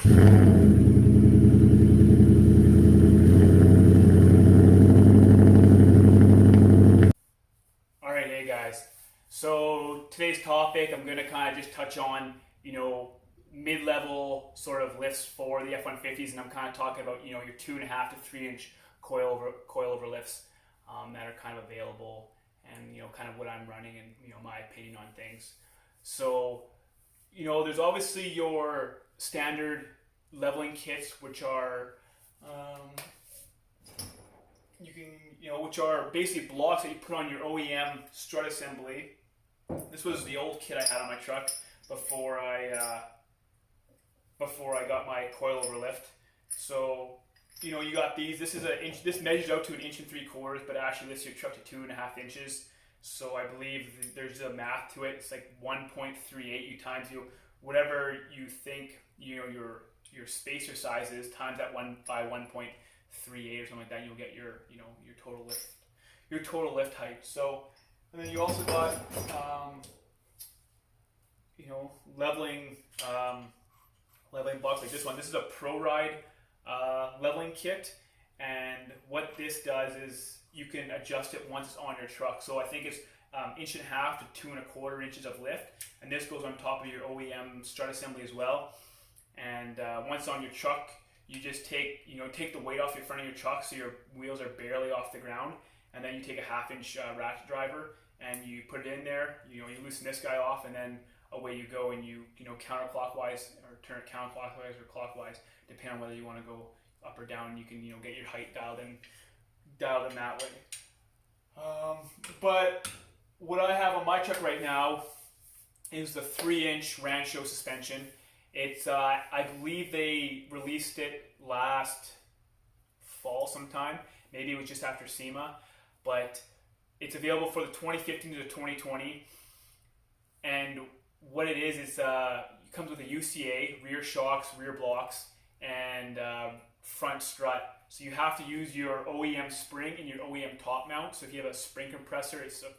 Alright, hey guys. So today's topic, I'm going to kind of just touch on, mid-level sort of lifts for the F-150s, and I'm kind of talking about, your 2.5 to 3 inch coilover lifts that are kind of available, and kind of what I'm running and my opinion on things. So, there's obviously your standard leveling kits, which are which are basically blocks that you put on your OEM strut assembly. This was the old kit I had on my truck before I got my coilover lift. So, you got these. This is an inch. This measures out to 1 3/4 inches, but actually lifts your truck to 2.5 inches. So I believe there's a math to it. It's like 1.38. You times whatever you think your spacer size is times that one by 1.38 or something like that. You'll get your your total lift height. So, and then you also got leveling blocks like this one. This is a Pro Ride leveling kit, and what this does is you can adjust it once it's on your truck. So I think it's 1.5 inches to 2.25 inches of lift, and this goes on top of your OEM strut assembly as well. And once on your truck, you just take the weight off your front of your truck, so your wheels are barely off the ground, and then you take a 1/2 inch ratchet driver and you put it in there. You loosen this guy off, and then away you go, and you counterclockwise or turn it counterclockwise or clockwise, depending on whether you want to go up or down. You can get your height dialed in that way. But what I have on my truck right now is the 3-inch Rancho suspension. It's I believe they released it last fall sometime. Maybe it was just after SEMA, but it's available for the 2015 to the 2020. And what it is, it comes with a UCA, rear shocks, rear blocks, and front strut. So you have to use your OEM spring and your OEM top mount. So if you have a spring compressor, it's a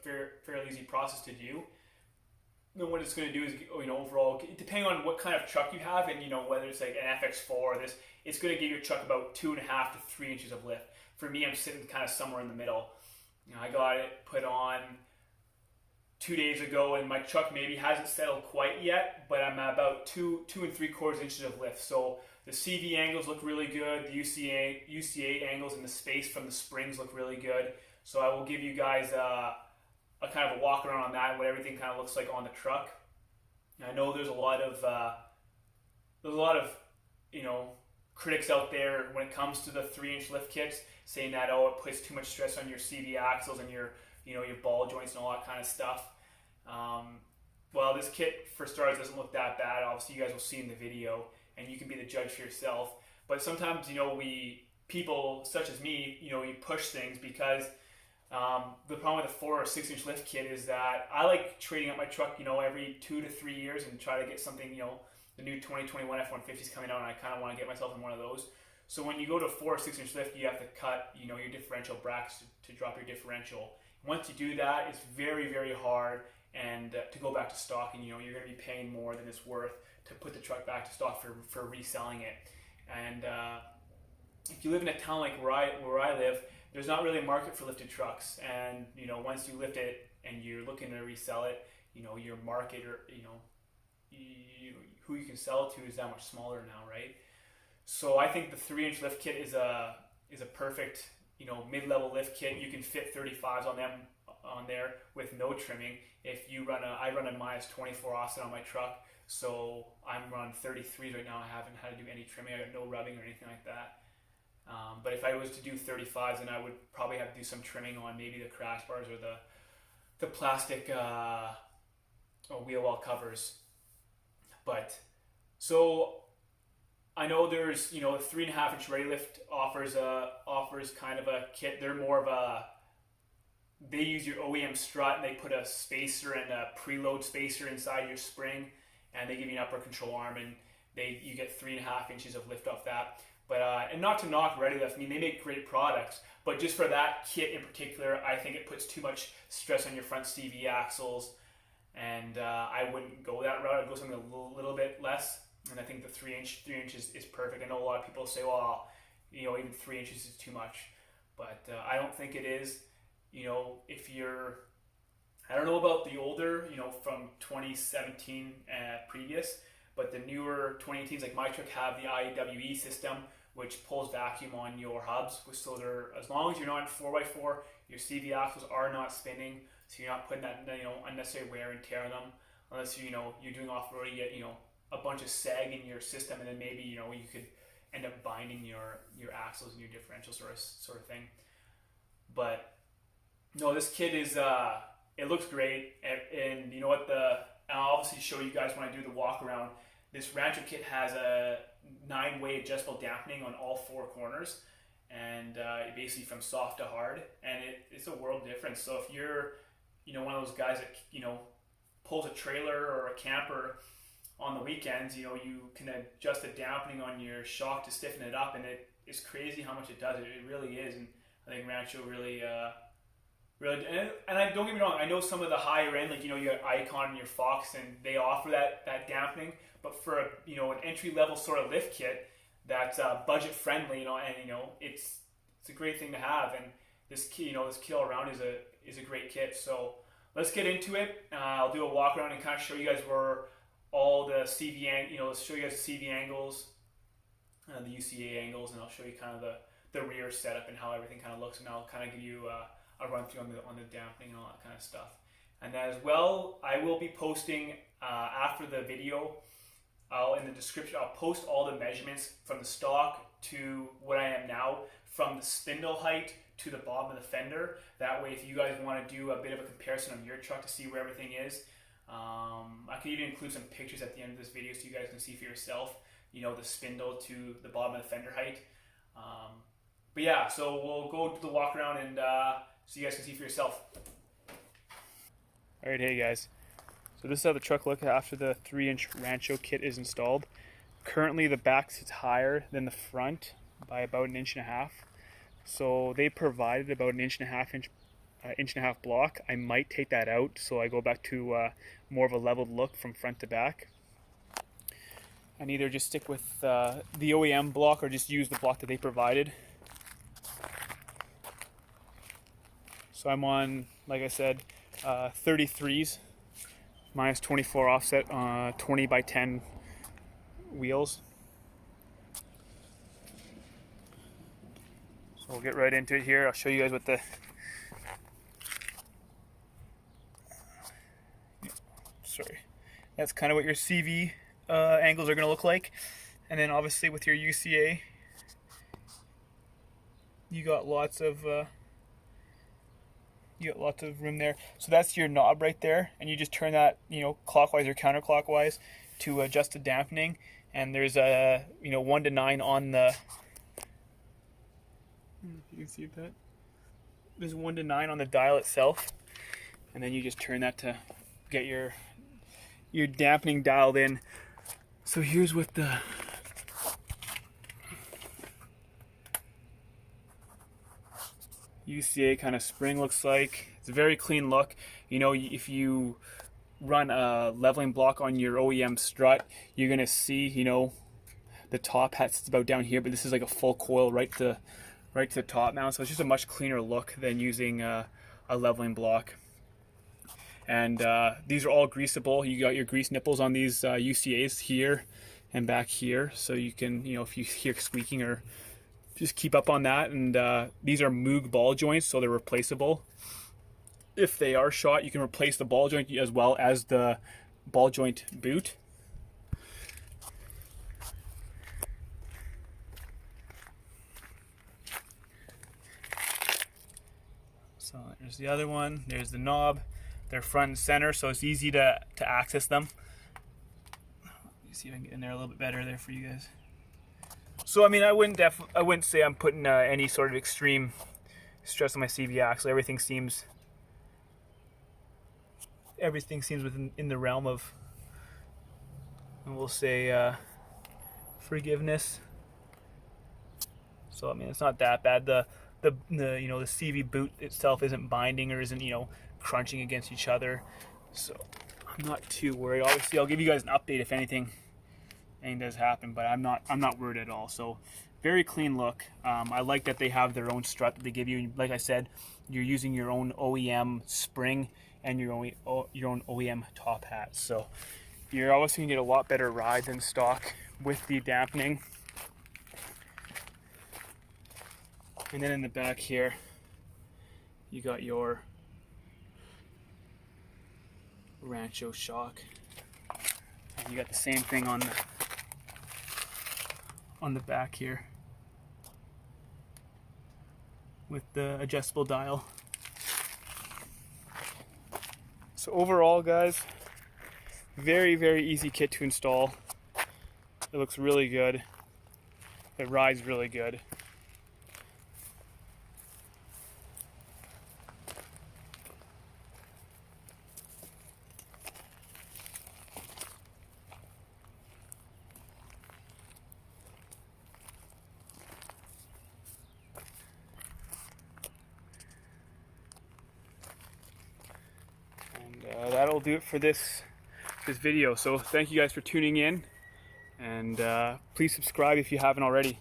fairly easy process to do. Then what it's going to do is, overall, depending on what kind of truck you have, and whether it's like an FX4 or this, it's going to give your truck about 2.5 to 3 inches of lift. For me, I'm sitting kind of somewhere in the middle. I got it put on 2 days ago, and my truck maybe hasn't settled quite yet, but I'm at about 2 3/4 inches of lift. So the CV angles look really good. The UCA angles and the space from the springs look really good. So I will give you guys a kind of a walk around on that and what everything kind of looks like on the truck. I know there's a lot of critics out there when it comes to the 3-inch lift kits, saying that it puts too much stress on your CV axles and your ball joints and all that kind of stuff. Well, this kit for starters doesn't look that bad. Obviously, you guys will see in the video, and you can be the judge for yourself. But sometimes people such as me, you push things because the problem with a 4 or 6-inch lift kit is that I like trading up my truck, every 2 to 3 years and try to get something, the new 2021 F-150s coming out, and I kind of want to get myself in one of those. So when you go to a 4 or 6-inch lift, you have to cut, your differential brackets to drop your differential. Once you do that, it's very, very hard and to go back to stock, and you're going to be paying more than it's worth to put the truck back to stock for reselling it. And if you live in a town like where I live, there's not really a market for lifted trucks, and once you lift it and you're looking to resell it, your market, or who you can sell it to is that much smaller now, right? So I think the 3-inch lift kit is a perfect mid-level lift kit. You can fit 35s on there with no trimming. If you I run a -24 offset on my truck, so I'm running 33s right now. I haven't had to do any trimming. I got no rubbing or anything like that. But if I was to do 35s, then I would probably have to do some trimming on maybe the crash bars or the plastic wheel well covers. But so I know there's a 3.5-inch ready lift offers kind of a kit. They're more of they use your OEM strut, and they put a spacer and a preload spacer inside your spring, and they give you an upper control arm, and you get 3.5 inches of lift off that. But and not to knock Ready Lift, I mean, they make great products, but just for that kit in particular, I think it puts too much stress on your front CV axles, and I wouldn't go that route. I'd go something a little bit less. and I think the 3 inch is perfect. I know a lot of people say, well, even 3 inches is too much, but I don't think it is. If you're, I don't know about the older, from 2017 previous, but the newer 2018s like my truck have the IWE system, which pulls vacuum on your hubs. So they're, as long as you're not in 4x4, your CV axles are not spinning, so you're not putting that unnecessary wear and tear on them. Unless you're doing off-road, you get a bunch of sag in your system, and then maybe you could end up binding your axles and your differential sort of thing. But no, this kit is it looks great, and you know what, I'll obviously show you guys when I do the walk around. This Rancho kit has a 9-way adjustable dampening on all 4 corners, and basically from soft to hard, and it's a world difference. So if you're one of those guys that pulls a trailer or a camper on the weekends, you can adjust the dampening on your shock to stiffen it up, and it is crazy how much it does. It really is, and I think Rancho really, and I don't get me wrong, I know some of the higher end, like your Icon and your Fox, and they offer that dampening, but for an entry level sort of lift kit that's budget friendly, and it's a great thing to have, and this kit, this kit all around is a great kit. So let's get into it. I'll do a walk around and kind of show you guys where all the CV, show you guys the CV angles, the UCA angles, and I'll show you kind of the rear setup and how everything kind of looks, and I'll kind of give you a run through on the dampening and all that kind of stuff. And as well, I will be posting after the video. In the description, I'll post all the measurements from the stock to what I am now, from the spindle height to the bottom of the fender. That way, if you guys want to do a bit of a comparison on your truck to see where everything is, I could even include some pictures at the end of this video so you guys can see for yourself, the spindle to the bottom of the fender height. But yeah, so we'll go to the walk around and so you guys can see for yourself. Alright, hey guys. So this is how the truck looks after the 3-inch Rancho kit is installed. Currently the back sits higher than the front by about 1.5 inches. So they provided about 1.5 inch block. I might take that out so I go back to more of a leveled look from front to back. And either just stick with the OEM block or just use the block that they provided. So I'm on, like I said, 33s minus 24 offset 20x10 wheels. So we'll get right into it here. I'll show you guys what that's kind of what your CV angles are going to look like. And then obviously with your UCA, you got lots of room there. So that's your knob right there, and you just turn that clockwise or counterclockwise to adjust the dampening. And there's a 1 to 9 on the, you can see that there's 1 to 9 on the dial itself, and then you just turn that to get your dampening dialed in. So here's what the UCA kind of spring looks like. It's a very clean look. If you run a leveling block on your OEM strut, you're gonna see the top hat sits about down here, but this is like a full coil right to the top now. So it's just a much cleaner look than using a leveling block. And these are all greasable. You got your grease nipples on these UCAs here and back here, so you can if you hear squeaking or just keep up on that. And these are Moog ball joints, so they're replaceable. If they are shot, you can replace the ball joint as well as the ball joint boot. So there's the other one. There's the knob. They're front and center, so it's easy to access them. Let me see if I can get in there a little bit better there for you guys. So I mean, I wouldn't say I'm putting any sort of extreme stress on my CV axle. Everything seems within the realm of, we'll say, forgiveness. So I mean, it's not that bad. The CV boot itself isn't binding or isn't crunching against each other, so I'm not too worried. Obviously, I'll give you guys an update if anything anything does happen, but I'm not worried at all. So very clean look. I like that they have their own strut that they give you. Like I said, you're using your own OEM spring and your own OEM top hat. So you're always going to get a lot better ride than stock with the dampening. And then in the back here, you got your Rancho shock. And you got the same thing on the back here with the adjustable dial. So overall, guys, very, very easy kit to install. It looks really good. It rides really good. And that'll do it for this video. So thank you guys for tuning in, and please subscribe if you haven't already.